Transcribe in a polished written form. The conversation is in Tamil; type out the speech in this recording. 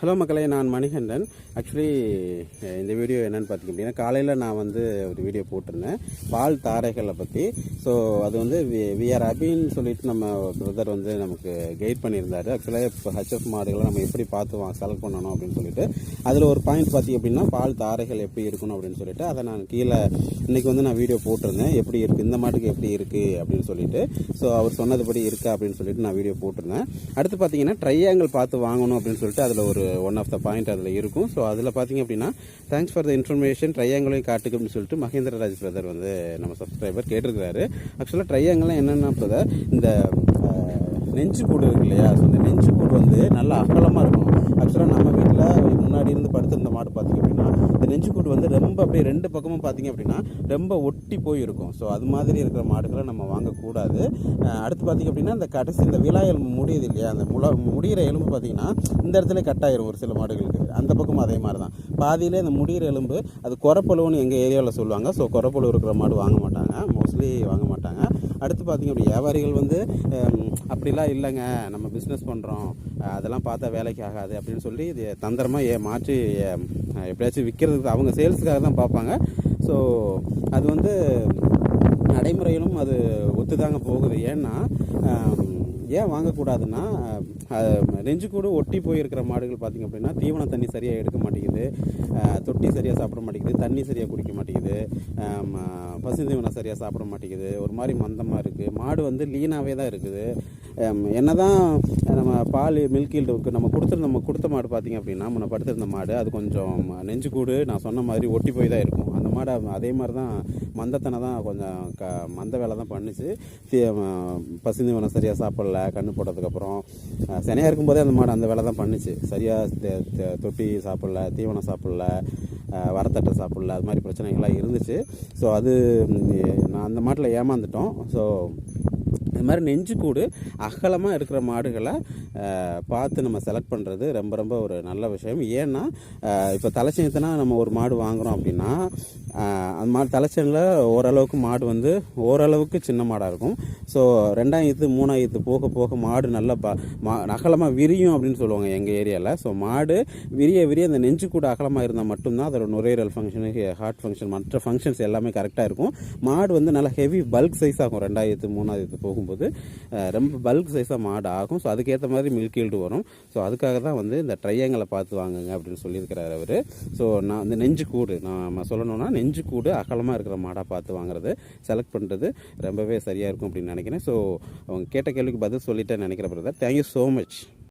ஹலோ மக்களே, நான் மணிகண்டன். ஆக்சுவலி இந்த வீடியோ என்னென்னு பார்த்திங்க அப்படின்னா, காலையில் நான் வந்து ஒரு வீடியோ போட்டிருந்தேன் பால் தாரைகளை பற்றி. ஸோ அது வந்து விஆர் அபின்னு சொல்லிட்டு நம்ம பிரதர் வந்து நமக்கு கைட் பண்ணியிருந்தார். ஆக்சுவலாக இப்போ ஹெச்எஃப் மாடுகளை நம்ம எப்படி பார்த்து செலக்ட் பண்ணணும் அப்படின்னு சொல்லிட்டு அதில் ஒரு பாயிண்ட் பார்த்திங்க அப்படின்னா, பால் தாரைகள் எப்படி இருக்கணும் அப்படின்னு சொல்லிட்டு அதை நான் கீழே இன்றைக்கி வந்து நான் வீடியோ போட்டிருந்தேன். எப்படி இருக்குது இந்த மாட்டுக்கு எப்படி இருக்குது அப்படின்னு சொல்லிட்டு. ஸோ அவர் சொன்னதுபடி இருக்கா அப்படின்னு சொல்லிட்டு நான் வீடியோ போட்டிருந்தேன். அடுத்து பார்த்தீங்கன்னா ட்ரையாங்கிள் பார்த்து வாங்கணும் அப்படின்னு சொல்லிட்டு அதில் ஒரு ஒன் ஆஃப் த பாயிண்ட் அதில் இருக்கும். ஸோ அதில் பார்த்தீங்க அப்படின்னா, தேங்க்ஸ் ஃபார் த இன்ஃபர்மேஷன், ட்ரையாங்கிளையும் காட்டுக்கு அப்படின்னு சொல்லிட்டு மகேந்திரராஜ் பிரதர் வந்து நம்ம சப்ஸ்கிரைபர் கேட்டிருக்கிறாரு. ஆக்சுவலாக ட்ரையாங்கிளாக என்னென்னா பிரதர், இந்த நெஞ்சு கூடு இருக்கு இல்லையா, ஸோ இந்த நெஞ்சு கூடு வந்து நல்லா அகலமாக இருக்கும். ஆக்சுவலாக நம்ம வீட்டில் முன்னாடி இருந்து படுத்திருந்த மாடு பார்த்திங்க அப்படின்னா, இந்த நெஞ்சு கூடு வந்து ரொம்ப அப்படியே ரெண்டு பக்கமும் பார்த்திங்க அப்படின்னா ரொம்ப ஒட்டி போயிருக்கும். ஸோ அது மாதிரி இருக்கிற மாடுகளை நம்ம வாங்கக்கூடாது. அடுத்து பார்த்திங்க அப்படின்னா, இந்த கடைசி இந்த விழா எலும்பு முடியுது இல்லையா, அந்த முடிகிற எலும்பு பார்த்திங்கன்னா இந்த இடத்துல கட்டாயிரும் ஒரு சில மாடுகளுக்கு. அந்த பக்கமும் அதே மாதிரி தான், பாதியிலே இந்த முடிகிற எலும்பு அது குறப்பழுவுன்னு எங்கள் ஏரியாவில் சொல்லுவாங்க. ஸோ குறப்பழு இருக்கிற மாடு வாங்க மாட்டாங்க, மோஸ்ட்லி வாங்க மாட்டாங்க. அடுத்து பார்த்திங்க அப்படி வியாபாரிகள் வந்து அப்படிலாம் இல்லைங்க, நம்ம பிஸ்னஸ் பண்ணுறோம், அதெல்லாம் பார்த்தா வேலைக்கு ஆகாது அப்படின்னு சொல்லி இது தந்திரமாக மாற்றி எப்படியாச்சும் விற்கிறதுக்கு அவங்க சேல்ஸுக்காக தான் பார்ப்பாங்க. ஸோ அது வந்து நடைமுறையிலும் அது ஒத்துதாங்க போகுது. ஏன்னா ஏன் வாங்கக்கூடாதுன்னா, நெஞ்சுக்கூடு ஒட்டி போயிருக்கிற மாடுகள் பார்த்திங்க அப்படின்னா தீவனம் தண்ணி சரியாக எடுக்க மாட்டேங்குது, தொட்டி சரியாக சாப்பிட மாட்டேங்குது, தண்ணி சரியாக குடிக்க மாட்டேங்குது, பசுந்தீவனம் சரியாக சாப்பிட மாட்டேங்குது, ஒரு மாதிரி மந்தமாக இருக்குது. மாடு வந்து லீனாகவே தான் இருக்குது. என்ன தான் நம்ம பால் மில்கீல்டுக்கு நம்ம கொடுத்த மாடு பார்த்திங்க அப்படின்னா, முன்ன படுத்திருந்த மாடு அது கொஞ்சம் நெஞ்சுக்கூடு நான் சொன்ன மாதிரி ஒட்டி போய் தான் இருக்கும். அந்த மாடு அதே மாதிரி தான் மந்தத்தனை தான் கொஞ்சம் மந்த வேலை தான் பண்ணிச்சு. பசுந்தீவனம் சரியாக சாப்பிடல, கண்ணு போட்டதுக்கப்புறம் சனியாக இருக்கும்போதே அந்த மாடு அந்த வேலை தான் பண்ணிச்சு. சரியாக தொட்டி சாப்பிடல, தீவனம் சாப்பிடல, வரத்தட்டை சாப்பிடல, அது மாதிரி பிரச்சனைகள்லாம் இருந்துச்சு. ஸோ அது நான் அந்த மாட்டில் ஏமாந்துட்டோம். ஸோ இது மாதிரி நெஞ்சுக்கூடு அகலமாக இருக்கிற மாடுகளை பார்த்து நம்ம செலக்ட் பண்ணுறது ரொம்ப ரொம்ப ஒரு நல்ல விஷயம். ஏன்னா இப்போ தலைச்சேனத்துனா நம்ம ஒரு மாடு வாங்குகிறோம் அப்படின்னா, அந்த மாடு தலைச்சேனில் ஓரளவுக்கு மாடு வந்து ஓரளவுக்கு சின்ன மாடாக இருக்கும். ஸோ 2ஆம் 3ஆம் போக போக மாடு நல்லா அகலமாக விரியும் அப்படின்னு சொல்லுவாங்க எங்கள் ஏரியாவில். ஸோ மாடு விரிய அந்த நெஞ்சுக்கூடு அகலமாக இருந்தால் மட்டும்தான் அதோட நுரையீரல் ஃபங்க்ஷனு, ஹார்ட் ஃபங்க்ஷன், மற்ற ஃபங்க்ஷன்ஸ் எல்லாமே கரெக்டாக இருக்கும். மாடு வந்து நல்லா ஹெவி பல்க் சைஸ் ஆகும். 2ஆம் 3ஆம் போகும்போது ரொம்ப பல்க் சைஸாக மாடு ஆகும். ஸோ அதுக்கேற்ற மாதிரி மில்கீல்டு வரும். ஸோ அதுக்காக தான் வந்து இந்த ட்ரையாங்கிளை பார்த்து வாங்குங்க அப்படின்னு சொல்லியிருக்கிறார் அவர். ஸோ நான் இந்த நெஞ்சுக்கூடு நம்ம சொல்லணும்னா, நெஞ்சுக்கூடு அகலமாக இருக்கிற மாடாக பார்த்து வாங்குறது, செலக்ட் பண்ணுறது ரொம்பவே சரியாக இருக்கும் அப்படின்னு நினைக்கிறேன். ஸோ அவங்க கேட்ட கேள்விக்கு பதில் சொல்லிட்டேன்னு நினைக்கிறேன் பிரதர். Thank you so much.